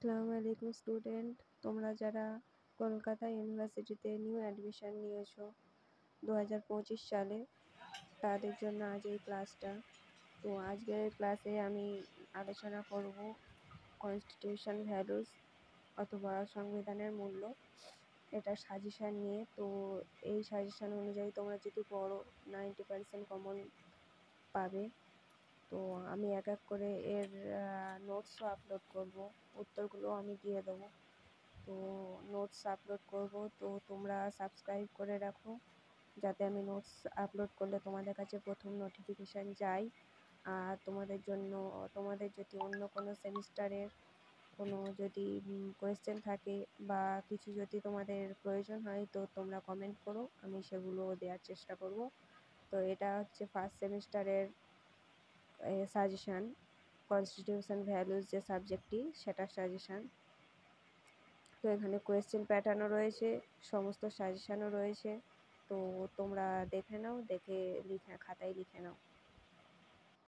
আসসালামু আলাইকুম স্টুডেন্ট, তোমরা যারা কলকাতা ইউনিভার্সিটিতে নিউ অ্যাডমিশন নিয়েছো 2025 সালে, তাদের জন্য আজ এই ক্লাসটা। তো আজকের ক্লাসে আমি আলোচনা করব কনস্টিটিউশন ভ্যালুস অথবা সংবিধানের মূল্য, এটা সাজেশান নিয়ে। তো এই সাজেশান অনুযায়ী তোমরা যদি পড়ো 90% কমন পাবে। তো আমি এক এক করে এর নোটসও আপলোড করব, উত্তরগুলো আমি দিয়ে দেবো। তো নোটস আপলোড করব, তো তোমরা সাবস্ক্রাইব করে রাখো যাতে আমি নোটস আপলোড করলে তোমাদের কাছে প্রথম নোটিফিকেশান যায়। আর তোমাদের যদি অন্য কোনো সেমিস্টারের কোনো যদি কোয়েশ্চেন থাকে বা কিছু যদি তোমাদের প্রয়োজন হয়, তো তোমরা কমেন্ট করো, আমি সেগুলো দেওয়ার চেষ্টা করব। তো এটা হচ্ছে ফার্স্ট সেমিস্টারের সাজেশান, কনস্টিটিউশন ভ্যালুস যে সাবজেক্টটি সেটার সাজেশান। তো এখানে কোয়েশ্চেন প্যাটার্নও রয়েছে, সমস্ত সাজেশানও রয়েছে। তো তোমরা দেখে নাও, দেখে খাতায় লিখে নাও।